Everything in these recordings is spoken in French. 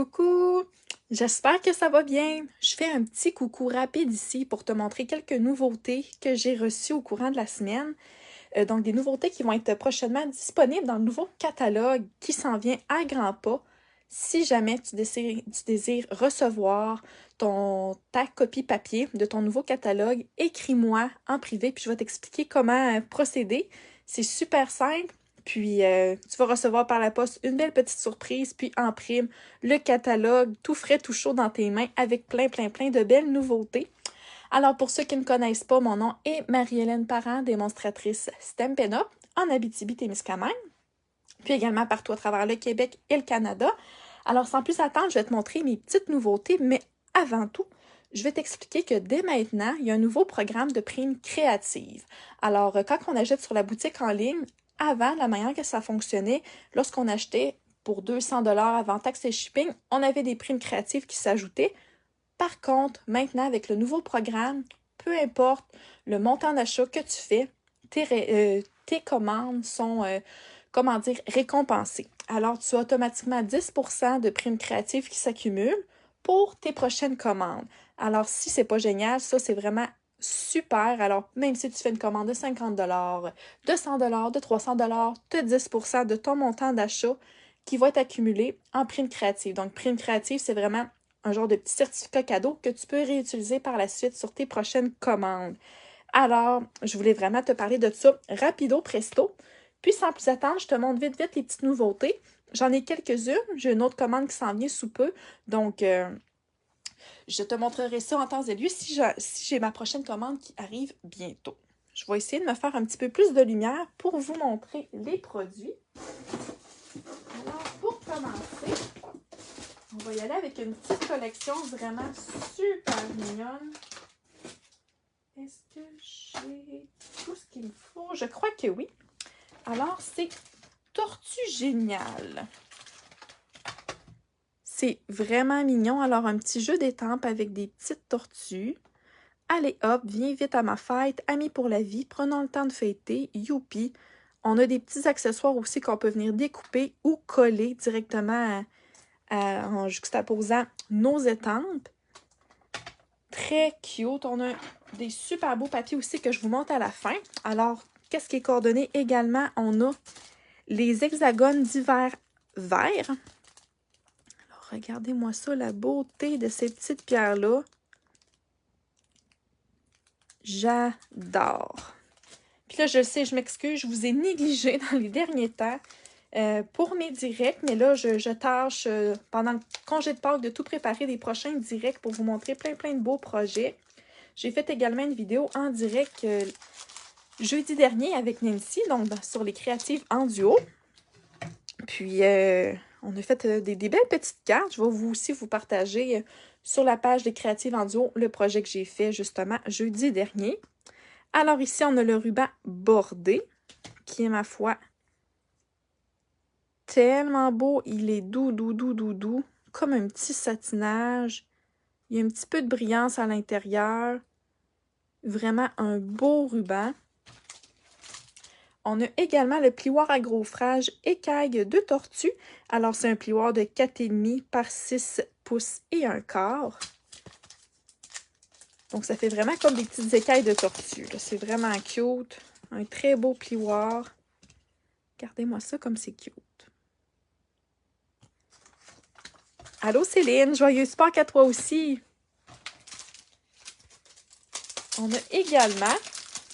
Coucou! J'espère que ça va bien. Je fais un petit coucou rapide ici pour te montrer quelques nouveautés que j'ai reçues au courant de la semaine. Donc, des nouveautés qui vont être prochainement disponibles dans le nouveau catalogue qui s'en vient à grands pas. Si jamais tu désires recevoir ta copie papier de ton nouveau catalogue, écris-moi en privé, puis je vais t'expliquer comment procéder. C'est super simple. Puis, tu vas recevoir par la poste une belle petite surprise, puis en prime, le catalogue tout frais, tout chaud dans tes mains avec plein de belles nouveautés. Alors, pour ceux qui ne me connaissent pas, mon nom est Marie-Hélène Parent, démonstratrice Stampin' Up en Abitibi-Témiscamingue, puis également partout à travers le Québec et le Canada. Alors, sans plus attendre, je vais te montrer mes petites nouveautés, mais avant tout, je vais t'expliquer que dès maintenant, il y a un nouveau programme de primes créatives. Alors, quand on achète sur la boutique en ligne, avant, la manière que ça fonctionnait, lorsqu'on achetait pour 200 $ avant taxes et shipping, on avait des primes créatives qui s'ajoutaient. Par contre, maintenant, avec le nouveau programme, peu importe le montant d'achat que tu fais, tes commandes sont, récompensées. Alors, tu as automatiquement 10% de primes créatives qui s'accumulent pour tes prochaines commandes. Alors, si c'est pas génial, ça, c'est vraiment super. Alors, même si tu fais une commande de 50 $, de 100 $, de 300 $, tu as 10% de ton montant d'achat qui va être accumulé en primes créatives. Donc, primes créatives, c'est vraiment un genre de petit certificat cadeau que tu peux réutiliser par la suite sur tes prochaines commandes. Alors, je voulais vraiment te parler de ça rapido presto. Puis, sans plus attendre, je te montre vite les petites nouveautés. J'en ai quelques-unes. J'ai une autre commande qui s'en vient sous peu. Donc, je te montrerai ça en temps et lieu si j'ai ma prochaine commande qui arrive bientôt. Je vais essayer de me faire un petit peu plus de lumière pour vous montrer les produits. Alors, pour commencer, on va y aller avec une petite collection vraiment super mignonne. Est-ce que j'ai tout ce qu'il me faut? Je crois que oui. Alors, c'est Tortue Géniale. C'est vraiment mignon. Alors, un petit jeu d'étampes avec des petites tortues. Allez hop, viens vite à ma fête. Amis pour la vie, prenons le temps de fêter. Youpi! On a des petits accessoires aussi qu'on peut venir découper ou coller directement en juxtaposant nos étampes. Très cute. On a des super beaux papiers aussi que je vous montre à la fin. Alors, qu'est-ce qui est coordonné également? On a les hexagones divers verts. Alors, regardez-moi ça, la beauté de ces petites pierres-là. J'adore. Puis là, je le sais, je m'excuse, je vous ai négligé dans les derniers temps pour mes directs, mais là, je tâche pendant le congé de Pâques de tout préparer des prochains directs pour vous montrer plein de beaux projets. J'ai fait également une vidéo en direct jeudi dernier avec Nancy, donc sur les créatives en duo. Puis, on a fait des belles petites cartes. Je vais aussi vous partager sur la page des créatives en duo le projet que j'ai fait justement jeudi dernier. Alors ici, on a le ruban bordé, qui est, ma foi, tellement beau. Il est doux, comme un petit satinage. Il y a un petit peu de brillance à l'intérieur. Vraiment un beau ruban. On a également le plioir à gaufrage écaille de tortue. Alors, c'est un plioir de 4,5 par 6 pouces et un quart. Donc, ça fait vraiment comme des petites écailles de tortue. C'est vraiment cute. Un très beau plioir. Regardez-moi ça comme c'est cute. Allô Céline, joyeuse Pâques à toi aussi. On a également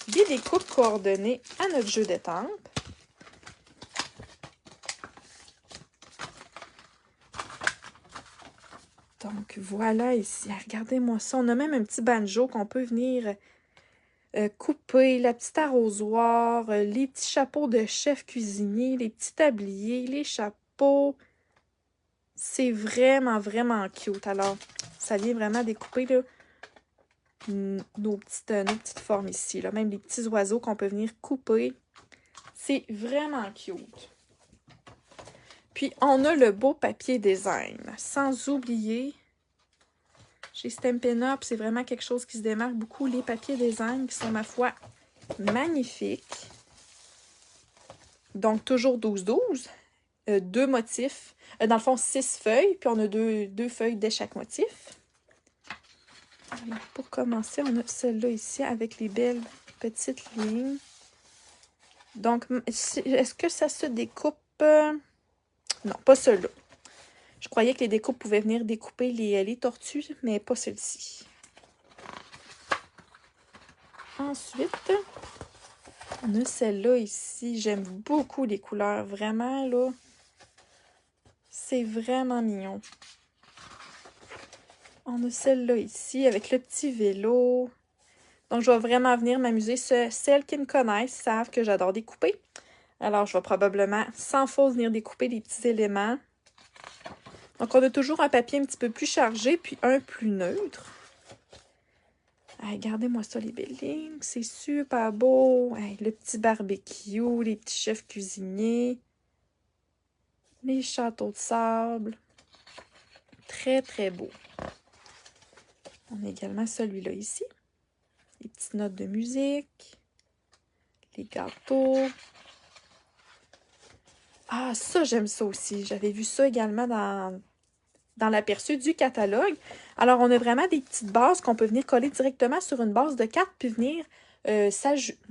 des découpes coordonnées à notre jeu d'étampes. Donc voilà ici, regardez-moi ça. On a même un petit banjo qu'on peut venir couper, la petite arrosoir, les petits chapeaux de chef cuisinier, les petits tabliers, les chapeaux. C'est vraiment cute. Alors, ça vient vraiment découper là, nos petites formes ici. Là. Même les petits oiseaux qu'on peut venir couper. C'est vraiment cute. Puis, on a le beau papier design. Sans oublier, chez Stampin' Up, c'est vraiment quelque chose qui se démarque beaucoup. Les papiers design qui sont, ma foi, magnifiques. Donc, toujours 12-12. deux motifs. Dans le fond, 6 feuilles, puis on a deux feuilles de chaque motif. Alors, pour commencer, on a celle-là ici avec les belles petites lignes. Donc, est-ce que ça se découpe? Non, pas celle-là. Je croyais que les découpes pouvaient venir découper les tortues, mais pas celle-ci. Ensuite, on a celle-là ici. J'aime beaucoup les couleurs. Vraiment, là, c'est vraiment mignon. On a celle-là ici avec le petit vélo. Donc, je vais vraiment venir m'amuser. Celles qui me connaissent savent que j'adore découper. Alors, je vais probablement, sans faute, venir découper des petits éléments. Donc, on a toujours un papier un petit peu plus chargé, puis un plus neutre. Hey, regardez-moi ça, les belles lignes. C'est super beau. Hey, le petit barbecue, les petits chefs cuisiniers. Les châteaux de sable. Très, très beau. On a également celui-là ici. Les petites notes de musique. Les gâteaux. Ah, ça, j'aime ça aussi. J'avais vu ça également dans l'aperçu du catalogue. Alors, on a vraiment des petites bases qu'on peut venir coller directement sur une base de cartes, puis venir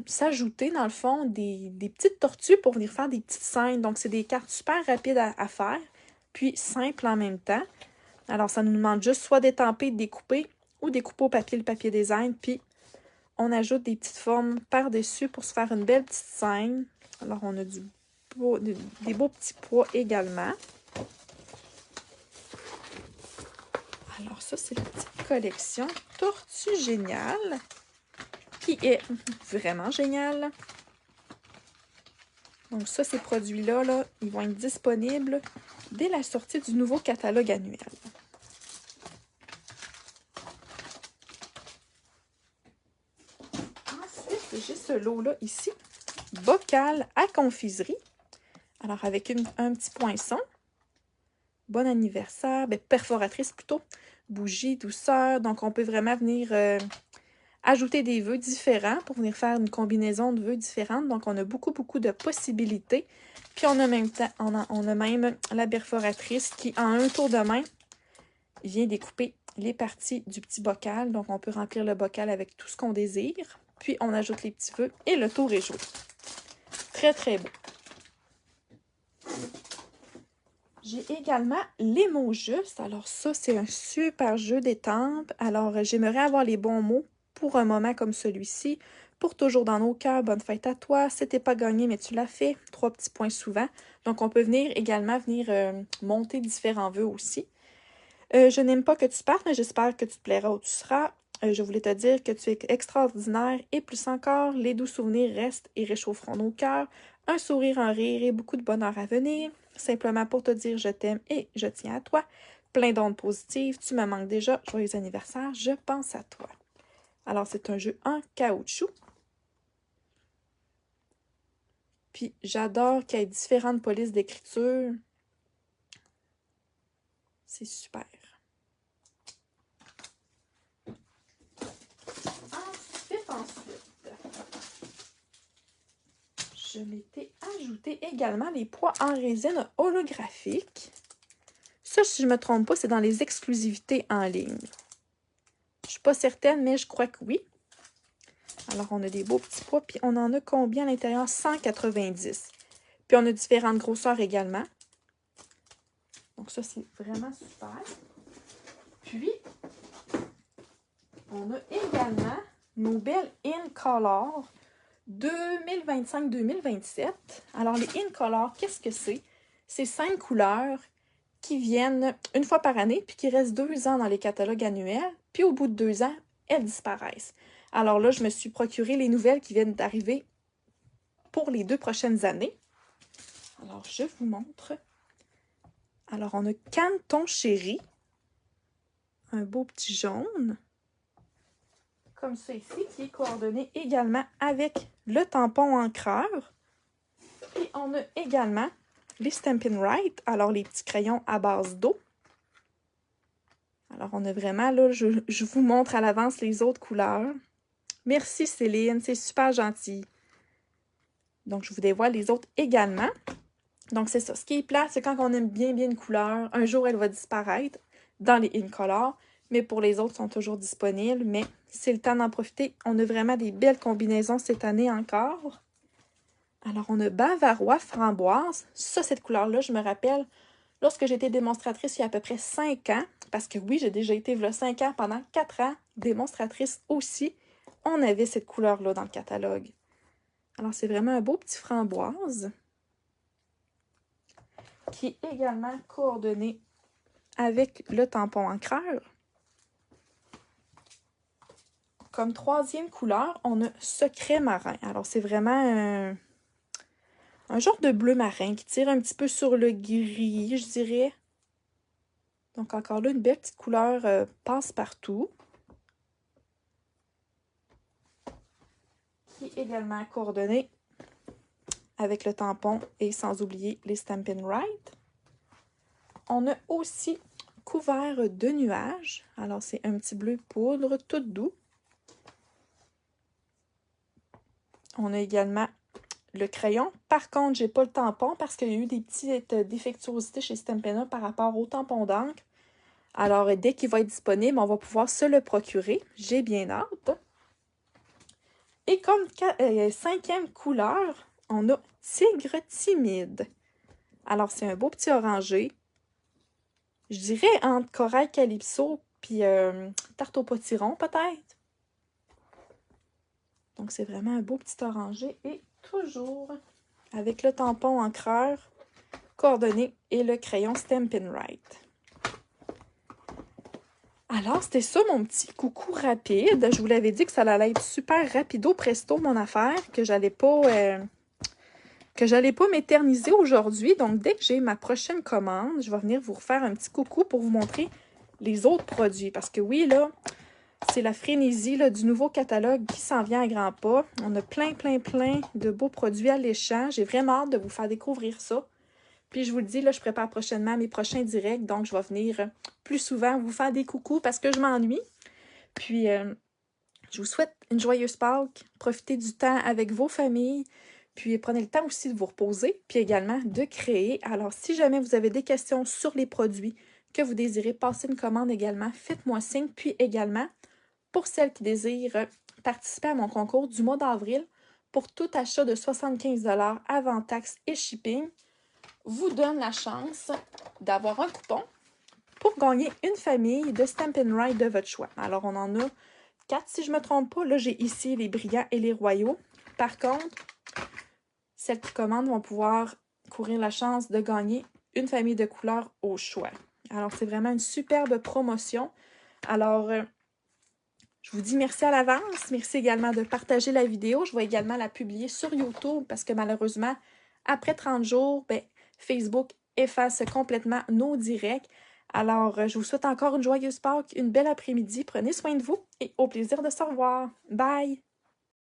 s'ajouter, dans le fond, des petites tortues pour venir faire des petites scènes. Donc, c'est des cartes super rapides à faire, puis simples en même temps. Alors, ça nous demande juste soit d'étamper, de découper, ou découper au papier, le papier design, puis on ajoute des petites formes par-dessus pour se faire une belle petite scène. Alors, on a des beaux petits pois également. Alors ça, c'est la petite collection Tortue Géniale, qui est vraiment géniale. Donc ça, ces produits-là, là, ils vont être disponibles dès la sortie du nouveau catalogue annuel. Ensuite, j'ai ce lot-là ici, bocal à confiserie. Alors avec un petit poinçon. Bon anniversaire, perforatrice plutôt, bougie, douceur. Donc, on peut vraiment venir ajouter des vœux différents pour venir faire une combinaison de vœux différentes. Donc, on a beaucoup, beaucoup de possibilités. Puis, on a même la perforatrice qui, en un tour de main, vient découper les parties du petit bocal. Donc, on peut remplir le bocal avec tout ce qu'on désire. Puis, on ajoute les petits vœux et le tour est joué. Très, très beau. J'ai également les mots justes. Alors ça, c'est un super jeu d'étampes. Alors, j'aimerais avoir les bons mots pour un moment comme celui-ci. Pour toujours dans nos cœurs, bonne fête à toi. C'était pas gagné, mais tu l'as fait. 3 petits points souvent. Donc, on peut également venir monter différents vœux aussi. Je n'aime pas que tu partes, mais j'espère que tu te plairas où tu seras. Je voulais te dire que tu es extraordinaire et plus encore, les doux souvenirs restent et réchaufferont nos cœurs. Un sourire, un rire et beaucoup de bonheur à venir. Simplement pour te dire je t'aime et je tiens à toi. Plein d'ondes positives, tu me manques déjà. Joyeux anniversaire, je pense à toi. Alors, c'est un jeu en caoutchouc. Puis, j'adore qu'il y ait différentes polices d'écriture. C'est super. Ensuite, je m'étais ajouté également les pois en résine holographique. Ça, si je ne me trompe pas, c'est dans les exclusivités en ligne. Je ne suis pas certaine, mais je crois que oui. Alors, on a des beaux petits pois, puis on en a combien à l'intérieur? 190. Puis, on a différentes grosseurs également. Donc, ça, c'est vraiment super. Puis, on a également nos belles In Color 2025-2027. Alors, les In Color, qu'est-ce que c'est? C'est 5 couleurs qui viennent une fois par année, puis qui restent 2 ans dans les catalogues annuels. Puis, au bout de 2 ans, elles disparaissent. Alors là, je me suis procuré les nouvelles qui viennent d'arriver pour les 2 prochaines années. Alors, je vous montre. Alors, on a Canton Chéri. Un beau petit jaune. Comme ça ici, qui est coordonné également avec le tampon encreur. Et on a également les Stampin' Right, alors les petits crayons à base d'eau. Alors, on a vraiment, là, je vous montre à l'avance les autres couleurs. Merci Céline, c'est super gentil. Donc, je vous dévoile les autres également. Donc, c'est ça. Ce qui est plat, c'est quand on aime bien une couleur, un jour, elle va disparaître dans les InColor, mais pour les autres, sont toujours disponibles. Mais c'est le temps d'en profiter. On a vraiment des belles combinaisons cette année encore. Alors, on a Bavarois framboise. Ça, cette couleur-là, je me rappelle, lorsque j'étais démonstratrice il y a à peu près 5 ans, parce que oui, j'ai déjà été là 5 ans, pendant 4 ans, démonstratrice aussi, on avait cette couleur-là dans le catalogue. Alors, c'est vraiment un beau petit framboise qui est également coordonné avec le tampon encreur. Comme troisième couleur, on a Secret marin. Alors, c'est vraiment un genre de bleu marin qui tire un petit peu sur le gris, je dirais. Donc, encore là, une belle petite couleur passe-partout. Qui est également coordonné avec le tampon et sans oublier les Stampin' Right. On a aussi Couvert de nuages. Alors, c'est un petit bleu poudre tout doux. On a également le crayon. Par contre, j'ai pas le tampon parce qu'il y a eu des petites défectuosités chez Stampin' Up par rapport au tampon d'encre. Alors, dès qu'il va être disponible, on va pouvoir se le procurer. J'ai bien hâte. Et comme cinquième couleur, on a Tigre timide. Alors, c'est un beau petit orangé. Je dirais entre corail calypso puis tarte au potiron, peut-être. Donc, c'est vraiment un beau petit orangé. Et toujours avec le tampon encreur coordonné et le crayon Stampin' Right. Alors, c'était ça mon petit coucou rapide. Je vous l'avais dit que ça allait être super rapido presto mon affaire, que j'allais pas m'éterniser aujourd'hui. Donc, dès que j'ai ma prochaine commande, je vais venir vous refaire un petit coucou pour vous montrer les autres produits. Parce que oui, là, c'est la frénésie là, du nouveau catalogue qui s'en vient à grands pas. On a plein de beaux produits alléchants. J'ai vraiment hâte de vous faire découvrir ça. Puis je vous le dis, là, je prépare prochainement mes prochains directs. Donc, je vais venir plus souvent vous faire des coucous parce que je m'ennuie. Puis, je vous souhaite une joyeuse Pâques. Profitez du temps avec vos familles. Puis, prenez le temps aussi de vous reposer. Puis également de créer. Alors, si jamais vous avez des questions sur les produits que vous désirez passer une commande également, faites-moi signe. Puis également, pour celles qui désirent participer à mon concours du mois d'avril, pour tout achat de 75 $ avant taxes et shipping, vous donne la chance d'avoir un coupon pour gagner une famille de Stampin' Right de votre choix. Alors, on en a 4 si je ne me trompe pas. Là, j'ai ici les brillants et les royaux. Par contre, celles qui commandent vont pouvoir courir la chance de gagner une famille de couleurs au choix. Alors, c'est vraiment une superbe promotion. Alors, je vous dis merci à l'avance. Merci également de partager la vidéo. Je vais également la publier sur YouTube parce que malheureusement, après 30 jours, Facebook efface complètement nos directs. Alors, je vous souhaite encore une joyeuse Pâques, une belle après-midi. Prenez soin de vous et au plaisir de se revoir. Bye!